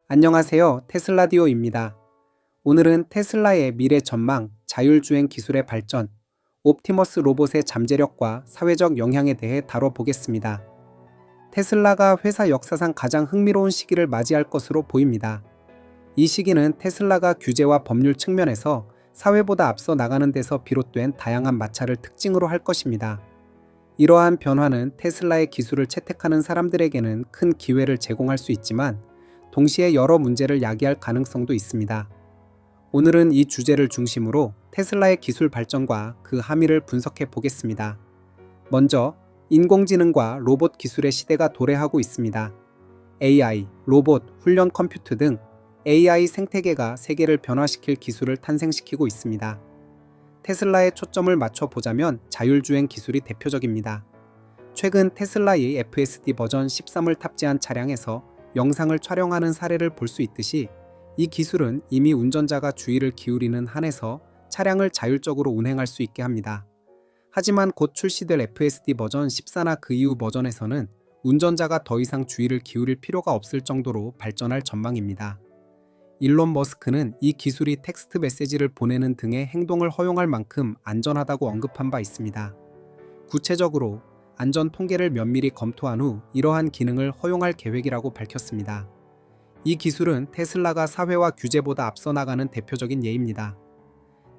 안녕하세요. 테슬라디오입니다. 오늘은 테슬라의 미래 전망, 자율주행 기술의 발전, 옵티머스 로봇의 잠재력과 사회적 영향에 대해 다뤄보겠습니다. 테슬라가 회사 역사상 가장 흥미로운 시기를 맞이할 것으로 보입니다. 이 시기는 테슬라가 규제와 법률 측면에서 사회보다 앞서 나가는 데서 비롯된 다양한 마찰을 특징으로 할 것입니다. 이러한 변화는 테슬라의 기술을 채택하는 사람들에게는 큰 기회를 제공할 수 있지만 동시에 여러 문제를 야기할 가능성도 있습니다. 오늘은 이 주제를 중심으로 테슬라의 기술 발전과 그 함의를 분석해 보겠습니다. 먼저 인공지능과 로봇 기술의 시대가 도래하고 있습니다. AI, 로봇, 훈련 컴퓨터 등 AI 생태계가 세계를 변화시킬 기술을 탄생시키고 있습니다. 테슬라에 초점을 맞춰 보자면 자율주행 기술이 대표적입니다. 최근 테슬라의 FSD 버전 13을 탑재한 차량에서 영상을 촬영하는 사례를 볼 수 있듯이 이 기술은 이미 운전자가 주의를 기울이는 한에서 차량을 자율적으로 운행할 수 있게 합니다. 하지만 곧 출시될 FSD 버전 14나 그 이후 버전에서는 운전자가 더 이상 주의를 기울일 필요가 없을 정도로 발전할 전망입니다. 일론 머스크는 이 기술이 텍스트 메시지를 보내는 등의 행동을 허용할 만큼 안전하다고 언급한 바 있습니다. 구체적으로 안전 통계를 면밀히 검토한 후 이러한 기능을 허용할 계획이라고 밝혔습니다. 이 기술은 테슬라가 사회와 규제보다 앞서 나가는 대표적인 예입니다.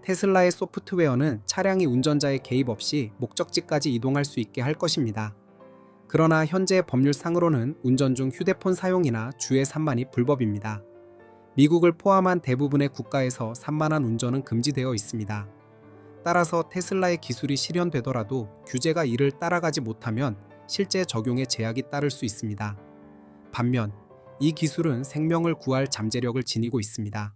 테슬라의 소프트웨어는 차량이 운전자의 개입 없이 목적지까지 이동할 수 있게 할 것입니다. 그러나 현재 법률상으로는 운전 중 휴대폰 사용이나 주행 산만이 불법입니다. 미국을 포함한 대부분의 국가에서 산만한 운전은 금지되어 있습니다. 따라서 테슬라의 기술이 실현되더라도 규제가 이를 따라가지 못하면 실제 적용에 제약이 따를 수 있습니다. 반면 이 기술은 생명을 구할 잠재력을 지니고 있습니다.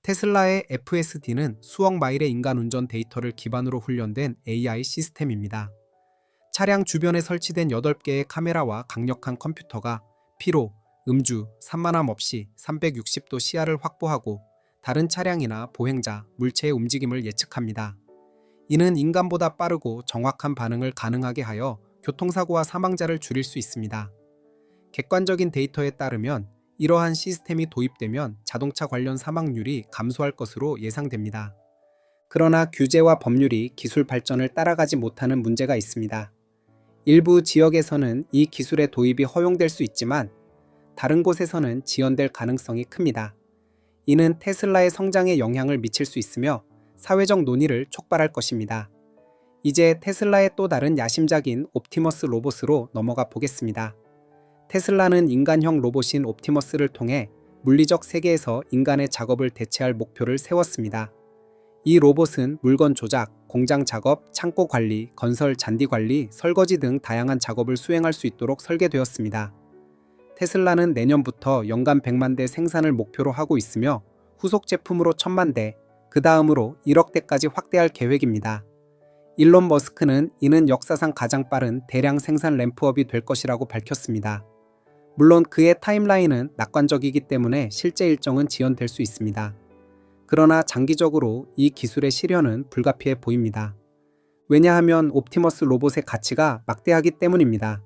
테슬라의 FSD는 수억 마일의 인간 운전 데이터를 기반으로 훈련된 AI 시스템입니다. 차량 주변에 설치된 8개의 카메라와 강력한 컴퓨터가 피로, 음주, 산만함 없이 360도 시야를 확보하고 다른 차량이나 보행자, 물체의 움직임을 예측합니다. 이는 인간보다 빠르고 정확한 반응을 가능하게 하여 교통사고와 사망자를 줄일 수 있습니다. 객관적인 데이터에 따르면 이러한 시스템이 도입되면 자동차 관련 사망률이 감소할 것으로 예상됩니다. 그러나 규제와 법률이 기술 발전을 따라가지 못하는 문제가 있습니다. 일부 지역에서는 이 기술의 도입이 허용될 수 있지만 다른 곳에서는 지연될 가능성이 큽니다. 이는 테슬라의 성장에 영향을 미칠 수 있으며 사회적 논의를 촉발할 것입니다. 이제 테슬라의 또 다른 야심작인 옵티머스 로봇으로 넘어가 보겠습니다. 테슬라는 인간형 로봇인 옵티머스를 통해 물리적 세계에서 인간의 작업을 대체할 목표를 세웠습니다. 이 로봇은 물건 조작, 공장 작업, 창고 관리, 건설 잔디 관리, 설거지 등 다양한 작업을 수행할 수 있도록 설계되었습니다. 테슬라는 내년부터 연간 100만 대 생산을 목표로 하고 있으며 후속 제품으로 1000만 대, 그 다음으로 1억 대까지 확대할 계획입니다. 일론 머스크는 이는 역사상 가장 빠른 대량 생산 램프업이 될 것이라고 밝혔습니다. 물론 그의 타임라인은 낙관적이기 때문에 실제 일정은 지연될 수 있습니다. 그러나 장기적으로 이 기술의 실현은 불가피해 보입니다. 왜냐하면 옵티머스 로봇의 가치가 막대하기 때문입니다.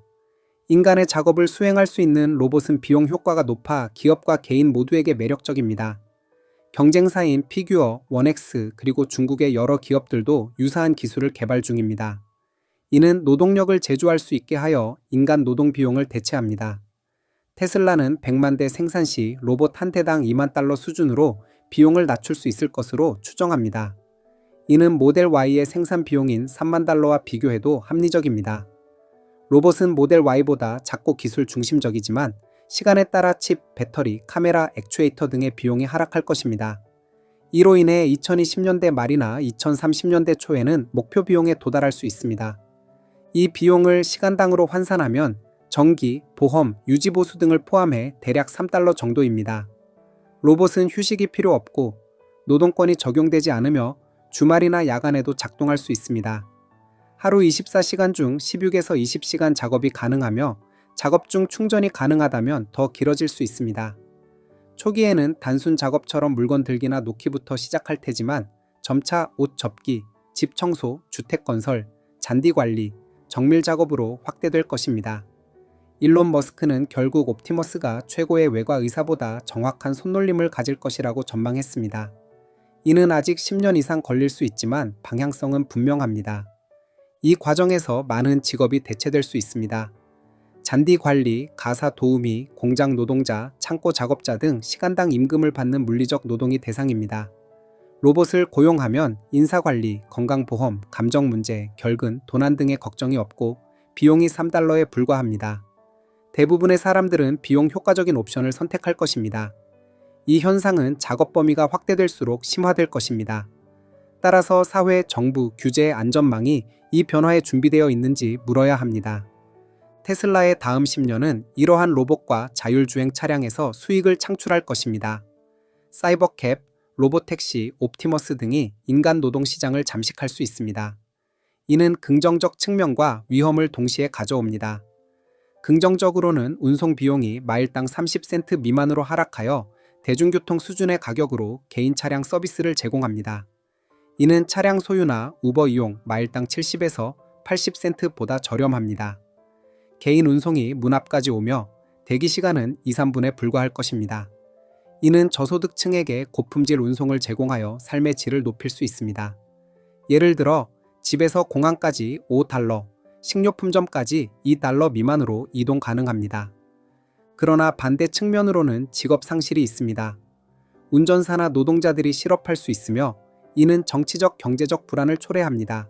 인간의 작업을 수행할 수 있는 로봇은 비용 효과가 높아 기업과 개인 모두에게 매력적입니다. 경쟁사인 피규어, 원엑스 그리고 중국의 여러 기업들도 유사한 기술을 개발 중입니다. 이는 노동력을 제조할 수 있게 하여 인간 노동 비용을 대체합니다. 테슬라는 100만 대 생산 시 로봇 한 대당 2만 달러 수준으로 비용을 낮출 수 있을 것으로 추정합니다. 이는 모델 Y의 생산 비용인 3만 달러와 비교해도 합리적입니다. 로봇은 모델 Y보다 작고 기술 중심적이지만 시간에 따라 칩, 배터리, 카메라, 액추에이터 등의 비용이 하락할 것입니다. 이로 인해 2020년대 말이나 2030년대 초에는 목표 비용에 도달할 수 있습니다. 이 비용을 시간당으로 환산하면 전기, 보험, 유지보수 등을 포함해 대략 3달러 정도입니다. 로봇은 휴식이 필요 없고 노동권이 적용되지 않으며 주말이나 야간에도 작동할 수 있습니다. 하루 24시간 중 16에서 20시간 작업이 가능하며 작업 중 충전이 가능하다면 더 길어질 수 있습니다. 초기에는 단순 작업처럼 물건 들기나 놓기부터 시작할 테지만 점차 옷 접기, 집 청소, 주택 건설, 잔디 관리, 정밀 작업으로 확대될 것입니다. 일론 머스크는 결국 옵티머스가 최고의 외과 의사보다 정확한 손놀림을 가질 것이라고 전망했습니다. 이는 아직 10년 이상 걸릴 수 있지만 방향성은 분명합니다. 이 과정에서 많은 직업이 대체될 수 있습니다. 잔디 관리, 가사 도우미, 공장 노동자, 창고 작업자 등 시간당 임금을 받는 물리적 노동이 대상입니다. 로봇을 고용하면 인사관리, 건강보험, 감정문제, 결근, 도난 등의 걱정이 없고 비용이 $3에 불과합니다. 대부분의 사람들은 비용 효과적인 옵션을 선택할 것입니다. 이 현상은 작업 범위가 확대될수록 심화될 것입니다. 따라서 사회, 정부, 규제, 안전망이 이 변화에 준비되어 있는지 물어야 합니다. 테슬라의 다음 10년은 이러한 로봇과 자율주행 차량에서 수익을 창출할 것입니다. 사이버캡, 로봇택시, 옵티머스 등이 인간 노동 시장을 잠식할 수 있습니다. 이는 긍정적 측면과 위험을 동시에 가져옵니다. 긍정적으로는 운송 비용이 마일당 30센트 미만으로 하락하여 대중교통 수준의 가격으로 개인 차량 서비스를 제공합니다. 이는 차량 소유나 우버 이용 마일당 70에서 80센트보다 저렴합니다. 개인 운송이 문 앞까지 오며 대기 시간은 2~3분에 불과할 것입니다. 이는 저소득층에게 고품질 운송을 제공하여 삶의 질을 높일 수 있습니다. 예를 들어 집에서 공항까지 $5, 식료품점까지 $2 미만으로 이동 가능합니다. 그러나 반대 측면으로는 직업 상실이 있습니다. 운전사나 노동자들이 실업할 수 있으며 이는 정치적 경제적 불안을 초래합니다.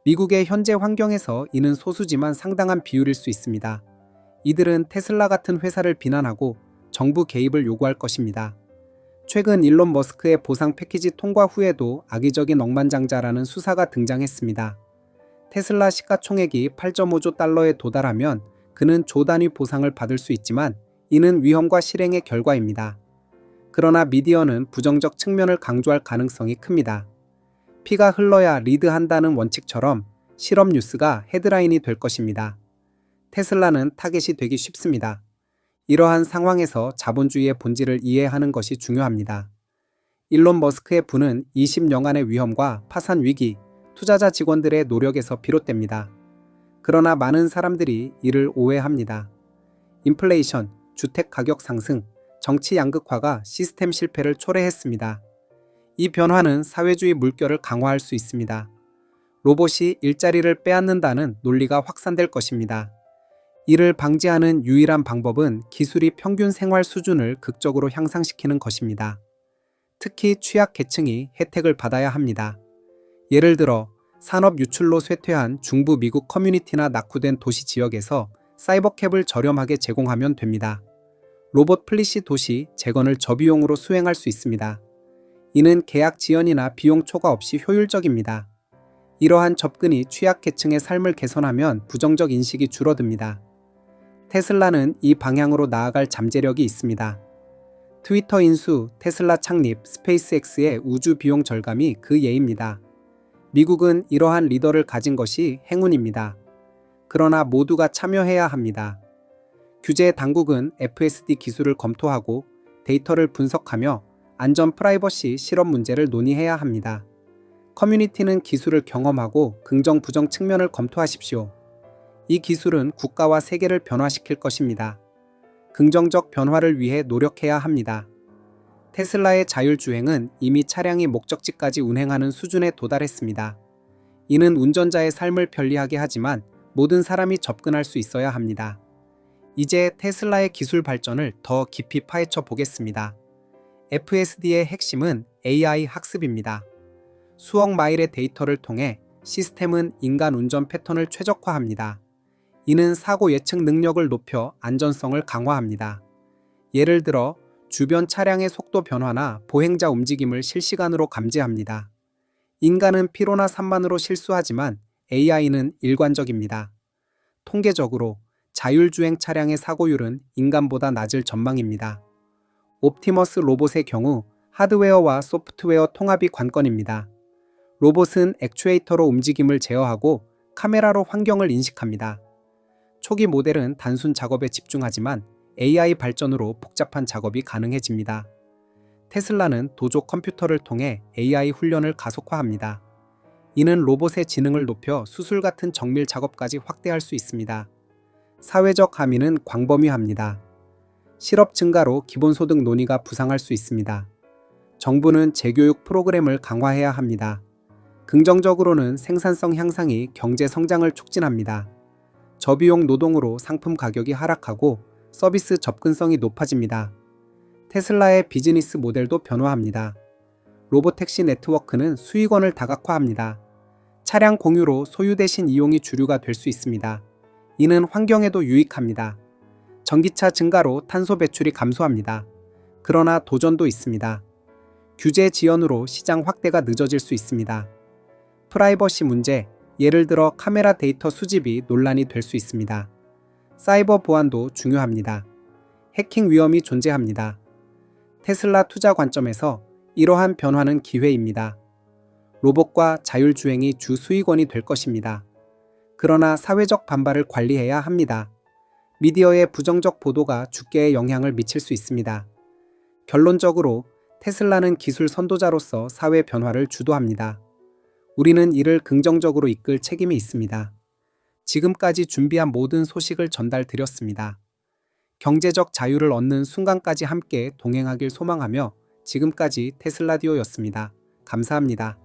미국의 현재 환경에서 이는 소수지만 상당한 비율일 수 있습니다. 이들은 테슬라 같은 회사를 비난하고 정부 개입을 요구할 것입니다. 최근 일론 머스크의 보상 패키지 통과 후에도 악의적인 억만장자라는 수사가 등장했습니다. 테슬라 시가총액이 $8.5조 도달하면 그는 조 단위 보상을 받을 수 있지만 이는 위험과 실행의 결과입니다. 그러나 미디어는 부정적 측면을 강조할 가능성이 큽니다. 피가 흘러야 리드한다는 원칙처럼 실업 뉴스가 헤드라인이 될 것입니다. 테슬라는 타겟이 되기 쉽습니다. 이러한 상황에서 자본주의의 본질을 이해하는 것이 중요합니다. 일론 머스크의 부는 20년간의 위험과 파산 위기, 투자자 직원들의 노력에서 비롯됩니다. 그러나 많은 사람들이 이를 오해합니다. 인플레이션, 주택 가격 상승, 정치 양극화가 시스템 실패를 초래했습니다. 이 변화는 사회주의 물결을 강화할 수 있습니다. 로봇이 일자리를 빼앗는다는 논리가 확산될 것입니다. 이를 방지하는 유일한 방법은 기술이 평균 생활 수준을 극적으로 향상시키는 것입니다. 특히 취약계층이 혜택을 받아야 합니다. 예를 들어 산업 유출로 쇠퇴한 중부 미국 커뮤니티나 낙후된 도시 지역에서 사이버캡을 저렴하게 제공하면 됩니다. 로봇 플리시 도시 재건을 저비용으로 수행할 수 있습니다. 이는 계약 지연이나 비용 초과 없이 효율적입니다. 이러한 접근이 취약계층의 삶을 개선하면 부정적 인식이 줄어듭니다. 테슬라는 이 방향으로 나아갈 잠재력이 있습니다. 트위터 인수, 테슬라 창립, 스페이스X의 우주 비용 절감이 그 예입니다. 미국은 이러한 리더를 가진 것이 행운입니다. 그러나 모두가 참여해야 합니다. 규제 당국은 FSD 기술을 검토하고 데이터를 분석하며 안전 프라이버시 실업 문제를 논의해야 합니다. 커뮤니티는 기술을 경험하고 긍정 부정 측면을 검토하십시오. 이 기술은 국가와 세계를 변화시킬 것입니다. 긍정적 변화를 위해 노력해야 합니다. 테슬라의 자율주행은 이미 차량이 목적지까지 운행하는 수준에 도달했습니다. 이는 운전자의 삶을 편리하게 하지만 모든 사람이 접근할 수 있어야 합니다. 이제 테슬라의 기술 발전을 더 깊이 파헤쳐 보겠습니다. FSD의 핵심은 AI 학습입니다. 수억 마일의 데이터를 통해 시스템은 인간 운전 패턴을 최적화합니다. 이는 사고 예측 능력을 높여 안전성을 강화합니다. 예를 들어 주변 차량의 속도 변화나 보행자 움직임을 실시간으로 감지합니다. 인간은 피로나 산만으로 실수하지만 AI는 일관적입니다. 통계적으로 자율주행 차량의 사고율은 인간보다 낮을 전망입니다. 옵티머스 로봇의 경우 하드웨어와 소프트웨어 통합이 관건입니다. 로봇은 액추에이터로 움직임을 제어하고 카메라로 환경을 인식합니다. 초기 모델은 단순 작업에 집중하지만 AI 발전으로 복잡한 작업이 가능해집니다. 테슬라는 도조 컴퓨터를 통해 AI 훈련을 가속화합니다. 이는 로봇의 지능을 높여 수술 같은 정밀 작업까지 확대할 수 있습니다. 사회적 함의는 광범위합니다. 실업 증가로 기본소득 논의가 부상할 수 있습니다. 정부는 재교육 프로그램을 강화해야 합니다. 긍정적으로는 생산성 향상이 경제 성장을 촉진합니다. 저비용 노동으로 상품 가격이 하락하고 서비스 접근성이 높아집니다. 테슬라의 비즈니스 모델도 변화합니다. 로보택시 네트워크는 수익원을 다각화합니다. 차량 공유로 소유 대신 이용이 주류가 될 수 있습니다. 이는 환경에도 유익합니다. 전기차 증가로 탄소 배출이 감소합니다. 그러나 도전도 있습니다. 규제 지연으로 시장 확대가 늦어질 수 있습니다. 프라이버시 문제, 예를 들어 카메라 데이터 수집이 논란이 될 수 있습니다. 사이버 보안도 중요합니다. 해킹 위험이 존재합니다. 테슬라 투자 관점에서 이러한 변화는 기회입니다. 로봇과 자율주행이 주 수익원이 될 것입니다. 그러나 사회적 반발을 관리해야 합니다. 미디어의 부정적 보도가 주가에 영향을 미칠 수 있습니다. 결론적으로 테슬라는 기술 선도자로서 사회 변화를 주도합니다. 우리는 이를 긍정적으로 이끌 책임이 있습니다. 지금까지 준비한 모든 소식을 전달드렸습니다. 경제적 자유를 얻는 순간까지 함께 동행하길 소망하며 지금까지 테슬라디오였습니다. 감사합니다.